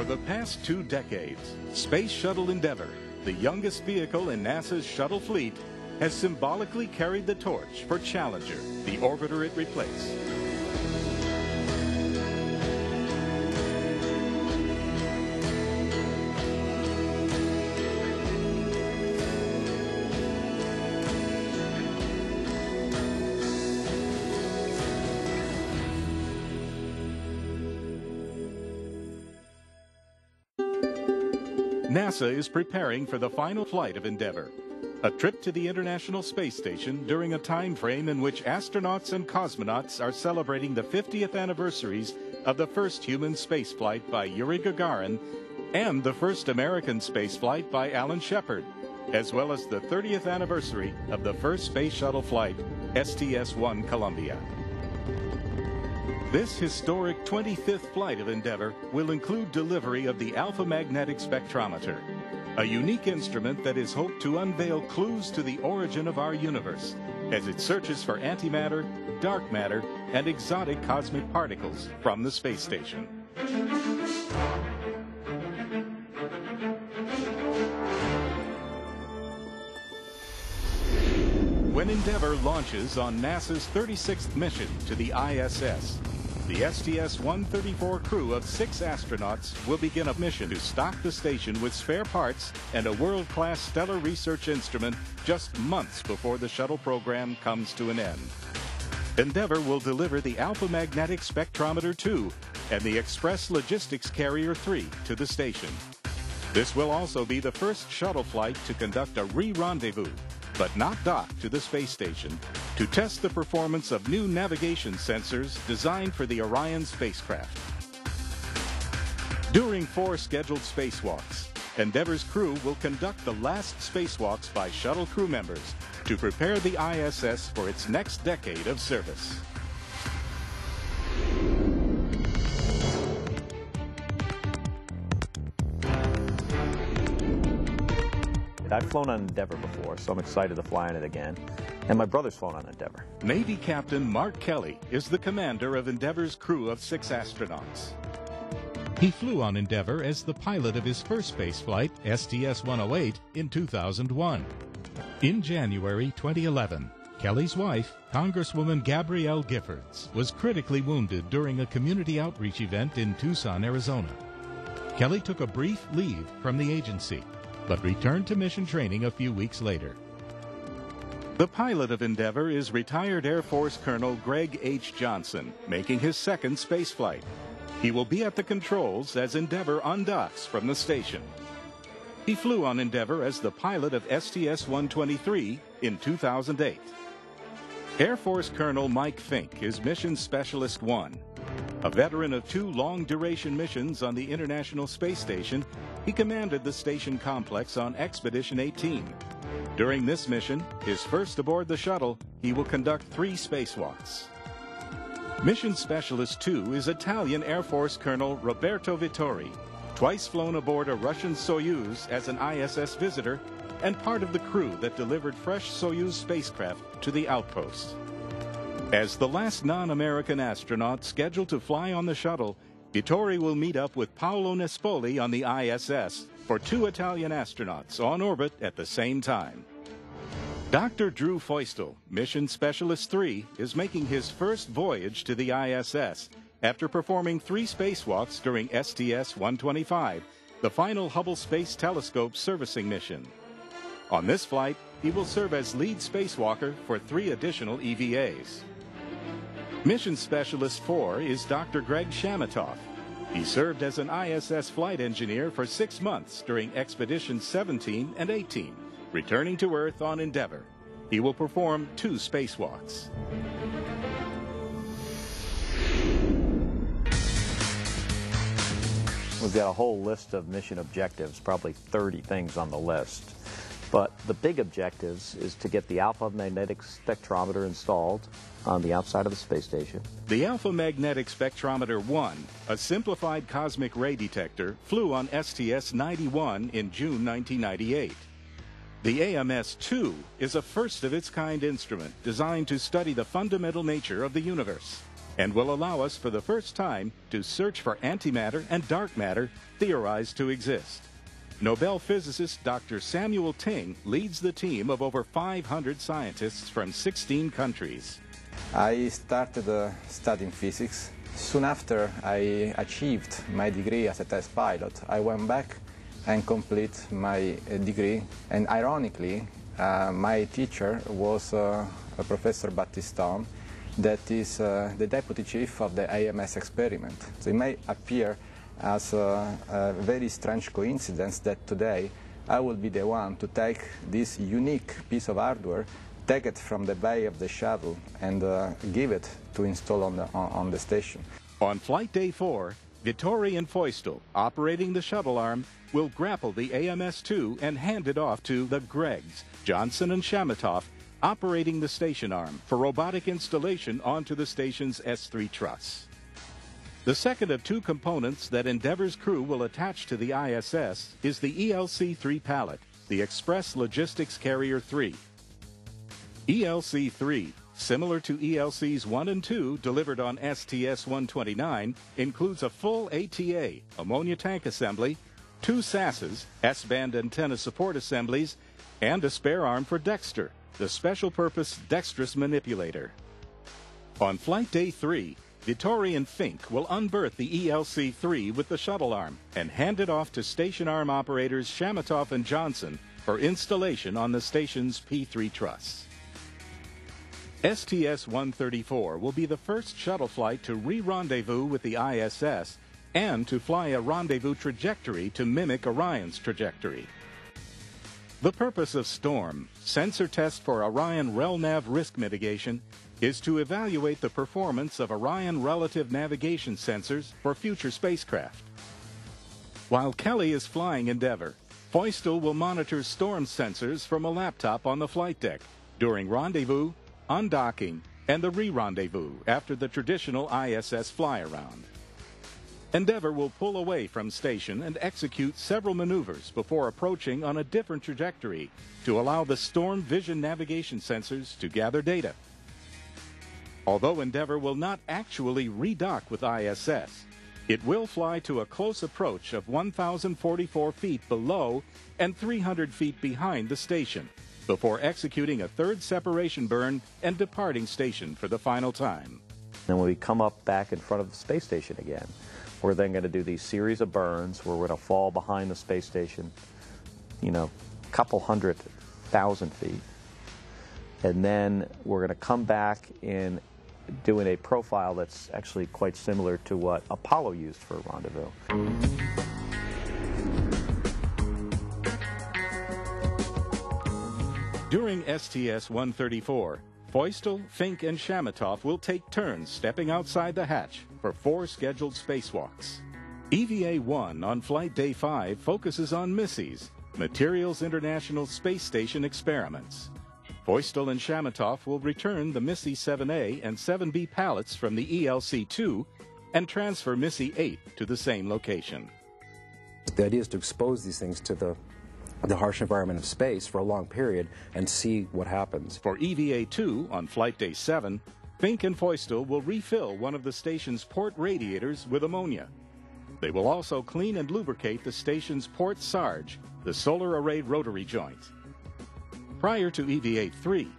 For the past 2 decades, Space Shuttle Endeavour, the youngest vehicle in NASA's shuttle fleet, has symbolically carried the torch for Challenger, the orbiter it replaced. NASA is preparing for the final flight of Endeavour, a trip to the International Space Station during a time frame in which astronauts and cosmonauts are celebrating the 50th anniversaries of the first human spaceflight by Yuri Gagarin and the first American spaceflight by Alan Shepard, as well as the 30th anniversary of the first space shuttle flight, STS-1 Columbia. This historic 25th flight of Endeavour will include delivery of the Alpha Magnetic Spectrometer, a unique instrument that is hoped to unveil clues to the origin of our universe as it searches for antimatter, dark matter, and exotic cosmic particles from the space station. When Endeavour launches on NASA's 36th mission to the ISS, the STS-134 crew of 6 astronauts will begin a mission to stock the station with spare parts and a world-class stellar research instrument just months before the shuttle program comes to an end. Endeavour will deliver the Alpha Magnetic Spectrometer 2 and the Express Logistics Carrier 3 to the station. This will also be the first shuttle flight to conduct a re-rendezvous, but not dock to the space station, to test the performance of new navigation sensors designed for the Orion spacecraft. During 4 scheduled spacewalks, Endeavour's crew will conduct the last spacewalks by shuttle crew members to prepare the ISS for its next decade of service. I've flown on Endeavour before, so I'm excited to fly on it again. And my brother's flown on Endeavour. Navy Captain Mark Kelly is the commander of Endeavour's crew of 6 astronauts. He flew on Endeavour as the pilot of his first spaceflight, STS-108, in 2001. In January 2011, Kelly's wife, Congresswoman Gabrielle Giffords, was critically wounded during a community outreach event in Tucson, Arizona. Kelly took a brief leave from the agency, but returned to mission training a few weeks later. The pilot of Endeavour is retired Air Force Colonel Greg H. Johnson, making his second spaceflight. He will be at the controls as Endeavour undocks from the station. He flew on Endeavour as the pilot of STS-123 in 2008. Air Force Colonel Mike Fink is Mission Specialist 1. A veteran of 2 long-duration missions on the International Space Station, he commanded the station complex on Expedition 18. During this mission, his first aboard the shuttle, he will conduct 3 spacewalks. Mission Specialist 2 is Italian Air Force Colonel Roberto Vittori, twice flown aboard a Russian Soyuz as an ISS visitor and part of the crew that delivered fresh Soyuz spacecraft to the outpost. As the last non-American astronaut scheduled to fly on the shuttle, Vittori will meet up with Paolo Nespoli on the ISS for 2 Italian astronauts on orbit at the same time. Dr. Drew Feustel, Mission Specialist 3, is making his first voyage to the ISS after performing 3 spacewalks during STS-125, the final Hubble Space Telescope servicing mission. On this flight, he will serve as lead spacewalker for 3 additional EVAs. Mission Specialist 4 is Dr. Greg Shamatoff. He served as an ISS flight engineer for 6 months during Expeditions 17 and 18, returning to Earth on Endeavour. He will perform 2 spacewalks. We've got a whole list of mission objectives, probably 30 things on the list. But the big objectives is to get the Alpha Magnetic Spectrometer installed on the outside of the space station. The Alpha Magnetic Spectrometer 1, a simplified cosmic ray detector, flew on STS-91 in June 1998. The AMS-2 is a first-of-its-kind instrument designed to study the fundamental nature of the universe. and will allow us for the first time to search for antimatter and dark matter theorized to exist. Nobel physicist Dr. Samuel Ting leads the team of over 500 scientists from 16 countries. I started studying physics. Soon after I achieved my degree as a test pilot, I went back and complete my degree. And ironically, my teacher was Professor Battiston, that is the deputy chief of the AMS experiment. So it may appear as a very strange coincidence that today I will be the one to take this unique piece of hardware, take it from the bay of the shuttle, and give it to install on the station. On Flight Day 4, Vittori and Feustel, operating the shuttle arm, will grapple the AMS-2 and hand it off to the Greggs, Johnson and Shamatov, operating the station arm for robotic installation onto the station's S3 truss. The second of two components that Endeavour's crew will attach to the ISS is the ELC-3 pallet, the Express Logistics Carrier 3. ELC-3, similar to ELCs 1 and 2 delivered on STS-129, includes a full ATA, ammonia tank assembly, 2 SASs, S-band antenna support assemblies, and a spare arm for Dexter, the special-purpose dexterous manipulator. On Flight Day 3, Vittori and Fink will unberth the ELC-3 with the shuttle arm and hand it off to station arm operators Shamatov and Johnson for installation on the station's P3 truss. STS-134 will be the first shuttle flight to re-rendezvous with the ISS and to fly a rendezvous trajectory to mimic Orion's trajectory. The purpose of STORM, Sensor Test for Orion RELNAV Risk Mitigation, is to evaluate the performance of Orion relative navigation sensors for future spacecraft. While Kelly is flying Endeavour, Feustel will monitor STORM sensors from a laptop on the flight deck during rendezvous, undocking, and the re-rendezvous after the traditional ISS fly-around. Endeavour will pull away from station and execute several maneuvers before approaching on a different trajectory to allow the STORM vision navigation sensors to gather data. Although Endeavour will not actually redock with ISS, it will fly to a close approach of 1,044 feet below and 300 feet behind the station before executing a third separation burn and departing station for the final time. Then when we come up back in front of the space station again, we're then going to do these series of burns where we're going to fall behind the space station, a couple 100,000 feet. And then we're going to come back in doing a profile that's actually quite similar to what Apollo used for a rendezvous. During STS-134, Feustel, Fink, and Shamatov will take turns stepping outside the hatch for 4 scheduled spacewalks. EVA-1 on Flight Day 5 focuses on MISSIES, Materials International Space Station experiments. Feustel and Shamatov will return the MISSI 7A and 7B pallets from the ELC-2 and transfer MISSI 8 to the same location. The idea is to expose these things to the harsh environment of space for a long period and see what happens. For EVA-2 on Flight Day 7, Fink and Feustel will refill one of the station's port radiators with ammonia. They will also clean and lubricate the station's port sarge, the solar array rotary joint. Prior to EVA-3,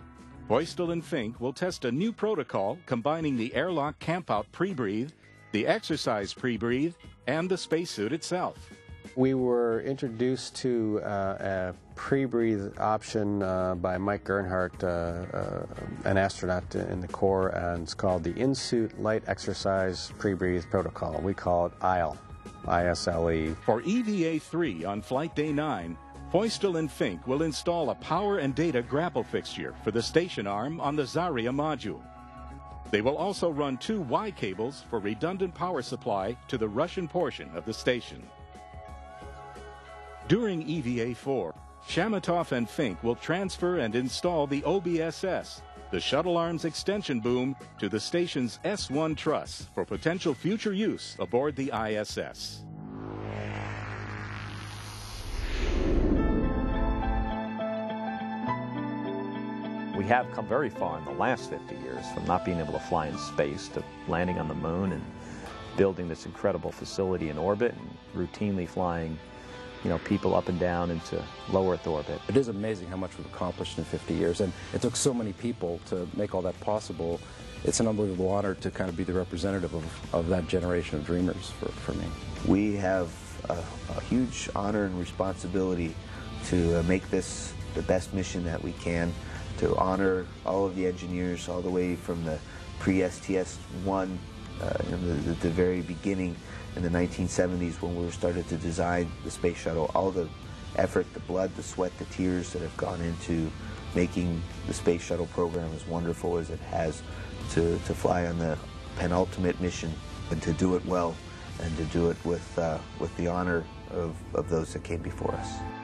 Feustel and Fink will test a new protocol combining the airlock campout pre-breathe, the exercise pre-breathe, and the spacesuit itself. We were introduced to a pre-breathe option by Mike Gernhardt, an astronaut in the Corps, and it's called the In-Suit Light Exercise Pre-Breathe Protocol. We call it ISLE, I-S-L-E. For EVA-3 on Flight Day 9, Feustel and Fink will install a power and data grapple fixture for the station arm on the Zarya module. They will also run 2 Y cables for redundant power supply to the Russian portion of the station. During EVA-4, Shamatov and Fink will transfer and install the OBSS, the shuttle arm's extension boom, to the station's S1 truss for potential future use aboard the ISS. We we have come very far in the last 50 years, from not being able to fly in space to landing on the moon and building this incredible facility in orbit and routinely flying, you know, people up and down into low Earth orbit. It is amazing how much we've accomplished in 50 years, and it took so many people to make all that possible. It's an unbelievable honor to kind of be the representative of that generation of dreamers for me. We have a huge honor and responsibility to make this the best mission that we can, to honor all of the engineers all the way from the pre-STS-1 in the very beginning in the 1970s when we started to design the space shuttle. All the effort, the blood, the sweat, the tears that have gone into making the space shuttle program as wonderful as it has, to fly on the penultimate mission and to do it well and to do it with the honor of those that came before us.